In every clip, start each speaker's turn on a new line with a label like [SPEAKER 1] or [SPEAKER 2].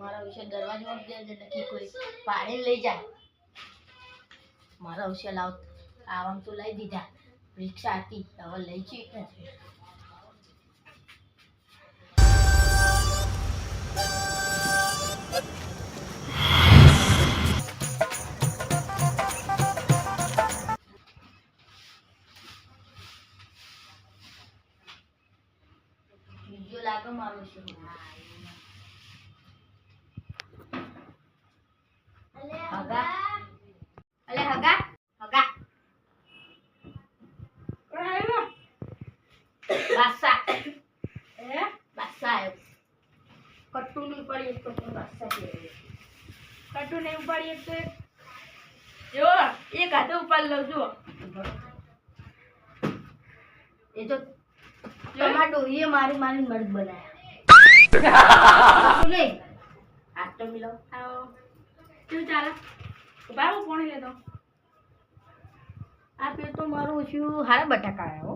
[SPEAKER 1] મારા વિશે દરવાજો નક્કી કોઈ પાણી લઈ જાય મારા વિશે લાવ આવામ તો લઈ દીધા રિક્ષા હતી હવે લઈ છે નથી બીજો લાગે મારો છે હગા અલે હગા હગા બાસા બાસા કટ્ટુ નહીં પડી એક તો બાસા કે
[SPEAKER 2] કટુ નહીં ઉપાડી એક તો જો એક હાથે ઉપાડી લઉં જો
[SPEAKER 1] એ તો ટમાટો એ મારી મારી મર્દ બનાયા નહીં હાથ તો મિલાવ
[SPEAKER 2] આવો શું ચાલે ઉભા હું પોણી લેતો
[SPEAKER 1] આ પેટ તો મારું ઓછું હારા બટાકા આવ્યા હો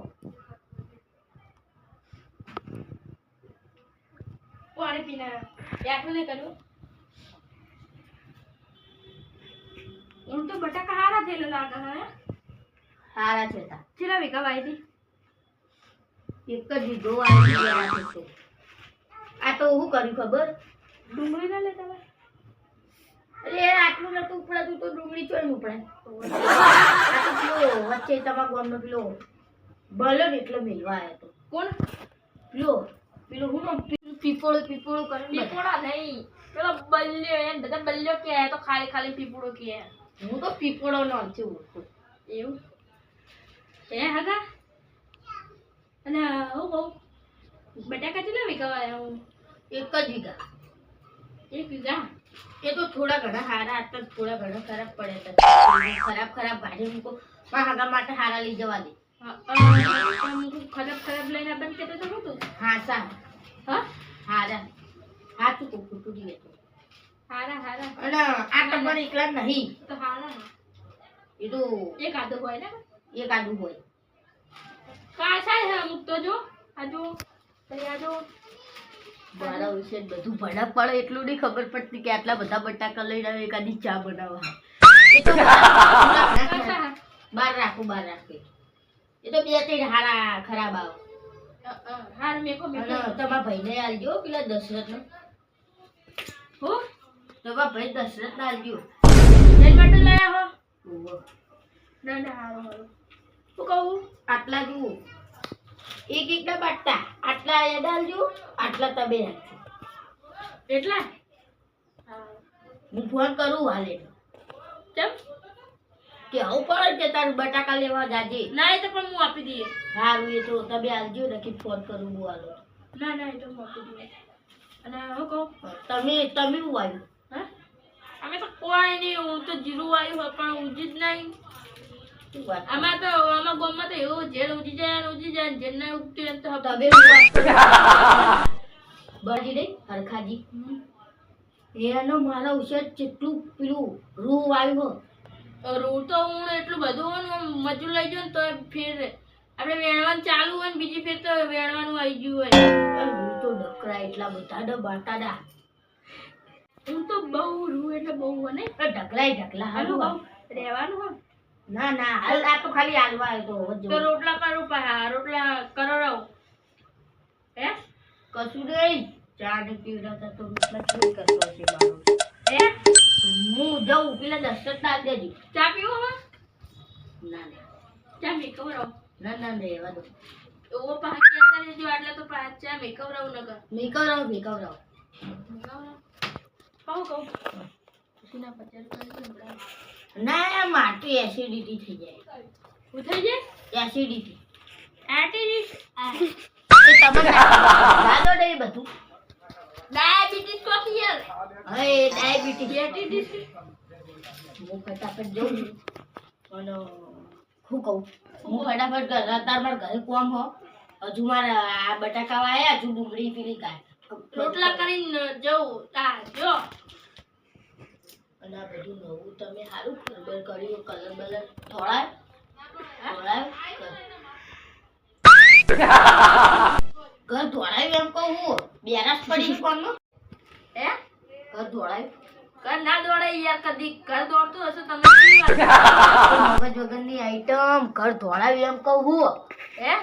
[SPEAKER 2] પાણી પીને એકલું નહીં કર્યું એમ તો બટાકા હારા થયેલા લાગે હે
[SPEAKER 1] હારા છે તા
[SPEAKER 2] ચેલા વીઘા વાવી
[SPEAKER 1] એક જ વીઘો આવી ગયા છે આ તો હું કર્યું ખબર
[SPEAKER 2] ડુંગળી ના લેતા ભાઈ
[SPEAKER 1] અરે આટલું નતું ઉપડાતું તો ડુંગળી ચોય ઉપડે આ તો પેલો વચ્ચે તમારા ગામનો પેલો ભલો ને એટલો મેલવા આવ્યો હતો
[SPEAKER 2] કોણ
[SPEAKER 1] પેલો હું પીપોળો પીપોળો કરે
[SPEAKER 2] પીપોડા નહીં પેલો બલ્યો એમ બધા બલ્યો કે તો ખાલી ખાલી પીપોડો કે
[SPEAKER 1] હું તો પીપોળો નો છે ઓળખું
[SPEAKER 2] એવું એ હગા અને હું કહું બટાકા કેટલા વીઘા વાયા હું
[SPEAKER 1] એક જ વીઘા
[SPEAKER 2] એક વીઘા
[SPEAKER 1] એ તો થોડા ઘણા હારા હતા થોડા ઘણા ખરાબ પડ્યા હતા ખરાબ ખરાબ ભાજી મૂકો મારા હગા માટે હારા લઈ જવા દે
[SPEAKER 2] ખરાબ લઈને બંધ કરતો તો હતું
[SPEAKER 1] હા સા
[SPEAKER 2] હા
[SPEAKER 1] હારા હા તું ખોટું દીએ તો
[SPEAKER 2] હારા હારા
[SPEAKER 1] અને આ તમારે એકલા નહીં
[SPEAKER 2] તો હારા
[SPEAKER 1] એ તો
[SPEAKER 2] એક આદો હોય ને
[SPEAKER 1] એક આદુ હોય
[SPEAKER 2] કાચા છે અમુક તો જો આજો આજો
[SPEAKER 1] મારા વિશે બધું ભડક પડે એટલું નહીં ખબર પડતી કે આટલા બધા બટાકા લઈને આવે એકાદી ચા બનાવવા એ તો બહાર રાખું એ તો બે ત્રણ હારા ખરાબ આવે
[SPEAKER 2] હાર મેકો
[SPEAKER 1] તમારા ભાઈને આલજો પેલા દશરથને
[SPEAKER 2] હો
[SPEAKER 1] તમારા ભાઈ દશરથને આલજો
[SPEAKER 2] એન માટે લાયા હો ના ના હારો હારો શું કહું
[SPEAKER 1] આટલા જુઓ એક એકના બાટતા આટલા એ ડાલજો આટલા તમે રાખજો
[SPEAKER 2] એટલા
[SPEAKER 1] હું ફોન કરું હાલે
[SPEAKER 2] કેમ
[SPEAKER 1] કે આવું પડે કે તારું બટાકા લેવા જાજે
[SPEAKER 2] ના એ તો પણ હું આપી દઈએ
[SPEAKER 1] સારું એ તો તમે આલજો નક્કી ફોન કરું હું હાલો
[SPEAKER 2] ના ના એ તો હું આપી દઈએ અને હું કહું
[SPEAKER 1] તમે હું આવ્યું
[SPEAKER 2] હા અમે તો કોઈ નહીં હું તો જીરું આવ્યું હોય પણ ઉજી જ નહીં આમાં તો આમાં ગામમાં તો એવું જેલ ઉજી જાય જેલ ના ઉગતું એમ તો
[SPEAKER 1] તમે બજી દઈ હરખાજી એનો મારા ઉછેર જેટલું પેલું રૂ આવ્યું
[SPEAKER 2] રૂ તો હું એટલું બધું હોય ને મજૂર લઈ જાઉં ને તો ફેર આપણે વેણવાનું ચાલુ હોય ને બીજી ફેર તો વેણવાનું આવી ગયું હોય
[SPEAKER 1] રૂ તો ડકરા એટલા બધા બાટાડા
[SPEAKER 2] હું તો બહુ રૂ એટલે બહુ હોય ને
[SPEAKER 1] ઢકલા હાલું
[SPEAKER 2] રહેવાનું હોય
[SPEAKER 1] ના ના હાલ આ તો ખાલી હાલવા આવ્યો
[SPEAKER 2] તો રોટલા કરું પા રોટલા કરો રહો હે
[SPEAKER 1] કશું નહીં ચા ને પીવડાતા તો રોટલા કેવી કરતો હશે મારો
[SPEAKER 2] હે
[SPEAKER 1] હું જાઉં પેલા દશરથ ના દેજો
[SPEAKER 2] ચા પીવો હે
[SPEAKER 1] ના ના
[SPEAKER 2] ચા મેકવરાવ
[SPEAKER 1] ના રહેવા દો
[SPEAKER 2] એવો પાકી અત્યારે જો આટલા તો ચા મેકવરાવ નગર
[SPEAKER 1] મેકવરાવ
[SPEAKER 2] કહું ખુશીના 50 રૂપિયા
[SPEAKER 1] ના માટી એસિડિટી થઈ જાય
[SPEAKER 2] હું થઈ જાય
[SPEAKER 1] એસિડિટી
[SPEAKER 2] એ
[SPEAKER 1] તમારે દાદો દે બધું
[SPEAKER 2] ડાયાબિટીસ કોકી યાર
[SPEAKER 1] હવે ડાયાબિટીસ હું ફટાફટ જઉં અને હું કહું હું ફટાફટ તાર મારા ઘરે કોમ હો હજુ મારા આ બટાકા વાયા હજુ ડુંગળી પીલી કાઢ
[SPEAKER 2] રોટલા કરીને જવું જો
[SPEAKER 1] અને આ બધું નવું તમે સારું ખબર કર્યું કલર બલર થોડાય ઘર ધોળાયું એમ કહું હું બેરાસ પડી કોણ
[SPEAKER 2] હે
[SPEAKER 1] ઘર દોડાય
[SPEAKER 2] ઘર ના દોડાય યાર, કદી ઘર દોડતું હશે તમે કેવી વાત
[SPEAKER 1] મગજ વગરની આઈટમ ઘર દોડાવી એમ કહું હું
[SPEAKER 2] હે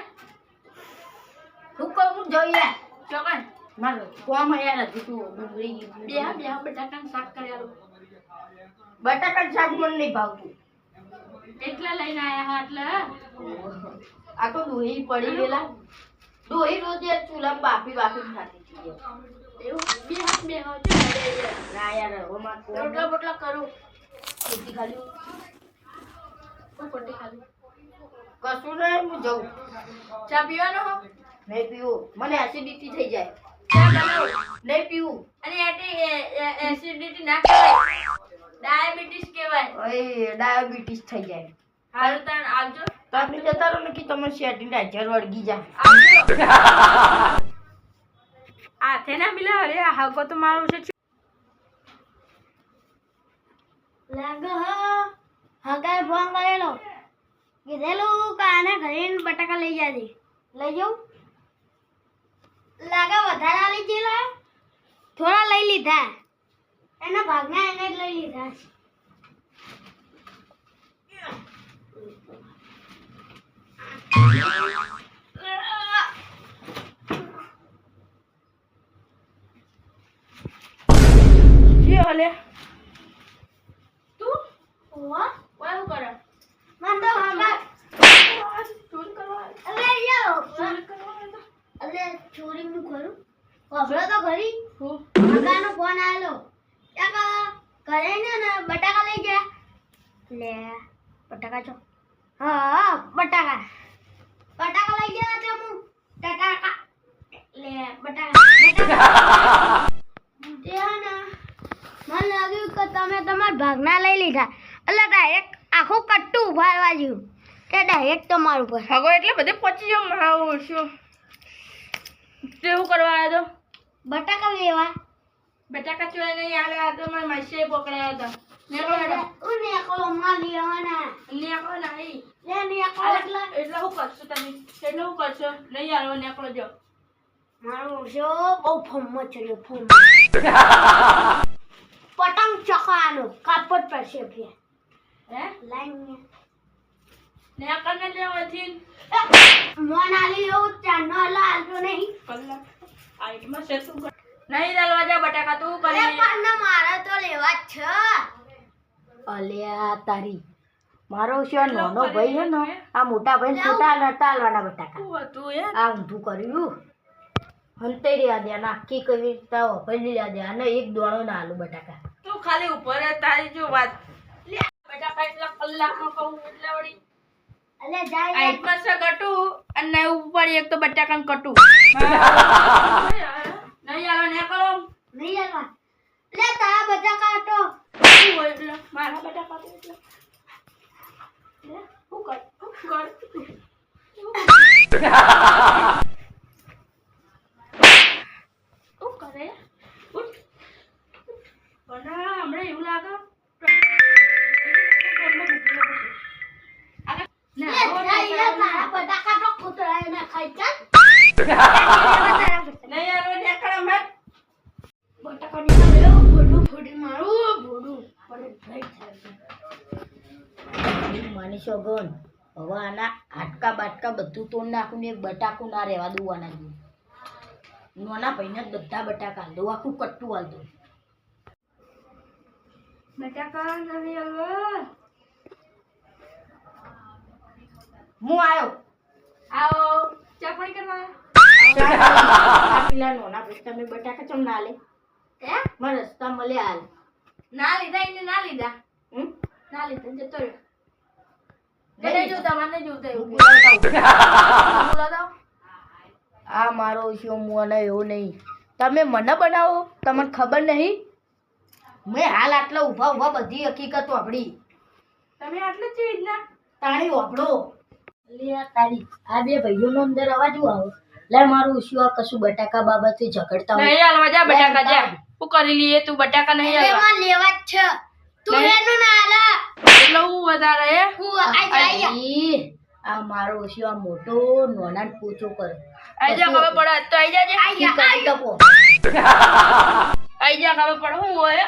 [SPEAKER 1] શું કહું હું જોઈએ
[SPEAKER 2] ચોકન
[SPEAKER 1] મારે કોમ યાર હજુ તું ડુંગળી
[SPEAKER 2] બે બટાકાનું શાક કર્યાલું
[SPEAKER 1] બટાકા શાક મને નહીં ભાવતું
[SPEAKER 2] એટલા લઈને આયા હા એટલે
[SPEAKER 1] આ તો દોહી પડી ગયેલા દોહી રોજે ચૂલામાં બાફી ખાતી હતી
[SPEAKER 2] એવું બે હોય છે
[SPEAKER 1] ના યાર હવે મારે કોમ
[SPEAKER 2] રોટલા બોટલા કરું
[SPEAKER 1] ખોટી ખાલી
[SPEAKER 2] હું પટ્ટી ખાલી
[SPEAKER 1] કશું નહીં હું જઉં
[SPEAKER 2] ચા પીવાનો હો
[SPEAKER 1] નહીં પીવું મને એસિડિટી થઈ જાય
[SPEAKER 2] ચા બનાવો
[SPEAKER 1] નહીં પીવું
[SPEAKER 2] અને એસિડિટી ના કહેવાય ડાયાબિટીસ કહેવાય
[SPEAKER 1] ઓય ડાયાબિટીસ થઈ જાય
[SPEAKER 2] હાલ તાણ આવજો
[SPEAKER 1] તમે જતા રહો ને કે તમે શેટીને હાજર વળગી જા
[SPEAKER 2] આવજો હાથે ના મિલા અરે હાકો તો મારું છે
[SPEAKER 1] લાગે હગાએ ફોન કરેલો કીધેલું કાને ઘરે બટાકા લઈ જાજે લઈ જાઉં લાગે વધારે લઈ જેલા થોડા લઈ લીધા એના ભાગના એને જ લઈ લીધા
[SPEAKER 2] જે હલે તું
[SPEAKER 1] ઓવા
[SPEAKER 2] વાય હું કરે
[SPEAKER 1] મન તો હગા
[SPEAKER 2] ચોરી કરવા
[SPEAKER 1] અલે યો
[SPEAKER 2] ચોરી કરવા
[SPEAKER 1] અલે ચોરી નું કરું ખબરો તો ખરી
[SPEAKER 2] હું
[SPEAKER 1] હગાનો ફોન આવેલો ક્યાં ઘરે ને બટાકા લઈ જા લે બટાકા છો હા બટાકા લઈ જા તો હું બટાકા લે બટાકા મને લાગ્યું કે તમે તમારા ભાગના લઈ લીધા એટલે ડાયરેક્ટ આખું કટ્ટું ઉભારવા જેવું કે ડાયરેક્ટ તમારું પર
[SPEAKER 2] હગો એટલે બધે પહોંચી જાવ મારું શું કેવું કરવા આવ્યો તો
[SPEAKER 1] બટાકા લેવા
[SPEAKER 2] બટાકા ચોરી નહીં આલે આ તો મારી માસીએ પકડાયા હતા
[SPEAKER 1] નેકળો માં લેવાના
[SPEAKER 2] નેકળો નહીં
[SPEAKER 1] લે નેકળો એટલે
[SPEAKER 2] એટલે હું કરશો તમે એટલે હું કરશો નહીં આલો નેકળો જો
[SPEAKER 1] મારો શો બહુ ફોર્મમાં ચડ્યો ફોર્મ પતંગ ચકાનો કાપડ પર છે ફે
[SPEAKER 2] હે
[SPEAKER 1] લાઈન
[SPEAKER 2] નેકળ ને લેવાથી
[SPEAKER 1] મોનાલી એવું ચાનો લાલતો નહીં
[SPEAKER 2] કલાક આઈટમાં છે તું નહીં દાલવા જા બટાકા તું
[SPEAKER 1] અરે
[SPEAKER 2] કરી
[SPEAKER 1] પણ મારે તો લેવા જ છે અલ્યા તારી મારો શો નાનો ભાઈ છે ને આ મોટા ભાઈ છૂટા નતા આલવાના બટાકા
[SPEAKER 2] શું હતું યાર
[SPEAKER 1] આ ઊંધું કર્યું હંતે રહ્યા દે નાખી કરી તાવ પડી રહ્યા દે અને એક દોણો ના આલુ બટાકા
[SPEAKER 2] તું ખાલી ઉપર જ તારી જો વાત લે બટાકા એટલા કલાકમાં કહું એટલે વળી
[SPEAKER 1] અલે જાય
[SPEAKER 2] આઈટમાં છે કટું અને ઉપર એક તો બટાકાનું કટું નહીં આલો નેકળો
[SPEAKER 1] નહીં આલવા લે તારા બટાકા તો
[SPEAKER 2] શું હોય એટલે મારા બટાકા તો એટલે લે હું કર શું કરે ઉઠ બના હમણાં એવું લાગે
[SPEAKER 1] તારા બટાકા તો કૂતરાએ ના ખાઈ ચાલ
[SPEAKER 2] નહીં આલો નેકળો મત
[SPEAKER 1] બટાકા નીકળ્યો ભોડું ફોડી મારું ભોડું માની શોગન હવે આના હાટકા બાટકા બધું તોડ નાખું ને એક બટાકું ના રહેવા દઉં આના જેવું નાના ભાઈને જ બધા બટાકા દઉં આખું કટ્ટું હાલ દઉં
[SPEAKER 2] બટાકા નહીં આલો
[SPEAKER 1] હું આવ્યો
[SPEAKER 2] આવો ચાપણી કરવા
[SPEAKER 1] આ પેલા નાના ભાઈ તમે બટાકા ચમ ના લે
[SPEAKER 2] હે
[SPEAKER 1] મારા રસ્તા મળે હાલ
[SPEAKER 2] ના લીધા એને ના લીધા
[SPEAKER 1] હમ?
[SPEAKER 2] ના લીધા જતો રહ્યો નહીં જોતા મને જોતા એવું બોલાતા
[SPEAKER 1] આ મારો શો મને એવું નહીં તમે મને બનાવો તમને ખબર નહીં મેં હાલ આટલા ઊભા ઊભા બધી હકીકત વાપરી
[SPEAKER 2] તમે આટલું જ રીતના
[SPEAKER 1] તાણી વાપરો લે આ તારી આ બે ભાઈઓનો અંદર અવાજ આવો લે મારું શું આ કશું બટાકા બાબતે ઝઘડતા હોય
[SPEAKER 2] નહીં હાલવા જા બટાકા જા હું કરી લઈએ તું બટાકા નહીં હાલવા
[SPEAKER 1] લેવા જ છે તું એનું ના આલા
[SPEAKER 2] એટલે હું વધારે હે
[SPEAKER 1] હું આ જાય આ મારો શું આ મોટો નોના પોચો કરે
[SPEAKER 2] આઈ જા ખબર પડે તો આઈ જાજે
[SPEAKER 1] આઈ જા
[SPEAKER 2] આઈ જા ખબર આલો પણ હું હોય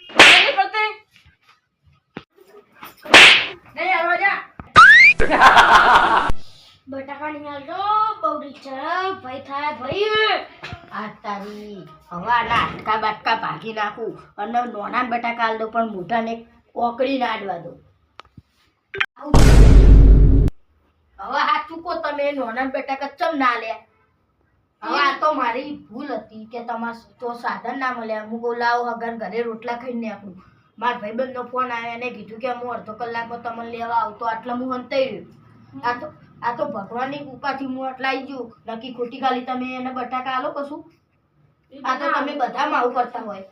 [SPEAKER 2] નહીં પડતે નહીં આવવા જા
[SPEAKER 1] બટાકા નહીં હાલતો બહુ છે ભાઈ થાય ભાઈ આ તારી હવે આ નાટકા બાટકા ભાગી નાખું અને નાના બટાકા હાલ દો પણ મોઢાને ઓકળી નાડવા દો હવે આ ચૂકો તમે નાના બટાકા ચમ ના લે હવે આ તો મારી ભૂલ હતી કે તમારે તો સાધન ના મળ્યા હું કહું લાવો હગર ઘરે રોટલા ખાઈને નાખું મારા ભાઈબંધનો ફોન આવ્યો એને કીધું કે હું અડધો કલાકમાં તમને લેવા આવતો આટલા હું હંતાઈ રહ્યો આ તો ભગવાનની કૃપાથી હું આટલા આવી ગયું નક્કી ખોટી ખાલી તમે એને બટાકા આલો કશું આ તો તમે બધામાં આવું કરતા હોય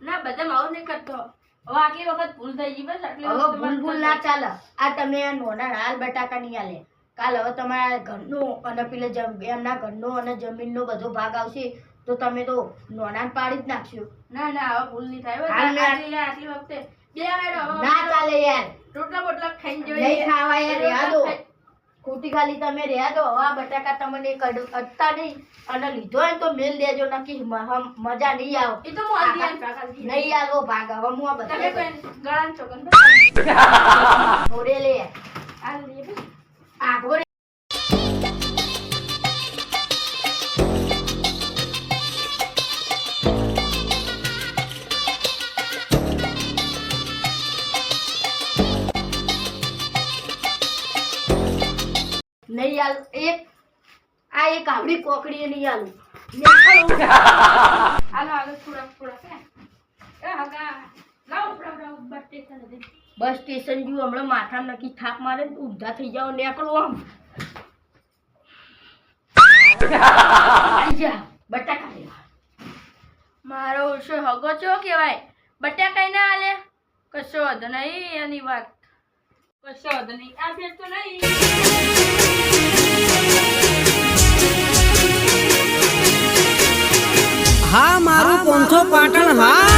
[SPEAKER 2] ના બધા આવું નહીં કરતો હવે આટલી વખત ભૂલ થઈ ગઈ બસ આટલી
[SPEAKER 1] હવે ભૂલ ના ચાલે આ તમે આ નોના હાલ બટાકા નહીં આલે કાલ હવે તમારા ઘરનો અને પેલે એમના ઘરનો અને જમીનનો બધો ભાગ આવશે તો તમે તો નોના પાડી જ નાખશો
[SPEAKER 2] ના ના હવે ભૂલ નહીં થાય આટલી વખતે બે
[SPEAKER 1] ના ચાલે યાર
[SPEAKER 2] રોટલા બોટલા ખાઈને
[SPEAKER 1] નહીં
[SPEAKER 2] જોઈએ
[SPEAKER 1] ખાવા યાર રહ્યા દો ખોટી ખાલી તમે રહ્યા દો હવે આ બટાકા તમને અડતા નહીં અને લીધો હોય તો મેલ દેજો નક્કી મજા નહીં આવે
[SPEAKER 2] એ તો હું આલદી આન કાકાજી
[SPEAKER 1] નહીં આવો ભાગ હવે હું આ
[SPEAKER 2] તમે
[SPEAKER 1] બધા
[SPEAKER 2] કોઈ ગળાન ચોકન
[SPEAKER 1] થોડે લે
[SPEAKER 2] આલદી બસ
[SPEAKER 1] આગો નહીં આલ એક આવડી કોકડી નહીં આલું
[SPEAKER 2] હાલો હાલો થોડા થોડા કે એ હગા લાવ ઉપડા બસ સ્ટેશન હતી
[SPEAKER 1] બસ સ્ટેશન જ્યું હમણાં માથા નક્કી થાપ મારે ને ઊંધા થઈ જાવ નીકળો આમ આઈ જા બટાકા લેવા
[SPEAKER 2] મારો ઓછો હગો છો કેવાય બટાકા ના આલે કશો વાંધો નહીં એની વાત કશો વાંધો નહીં આ ફેર તો નહીં
[SPEAKER 3] હા મારું પોંથો પાટણ હા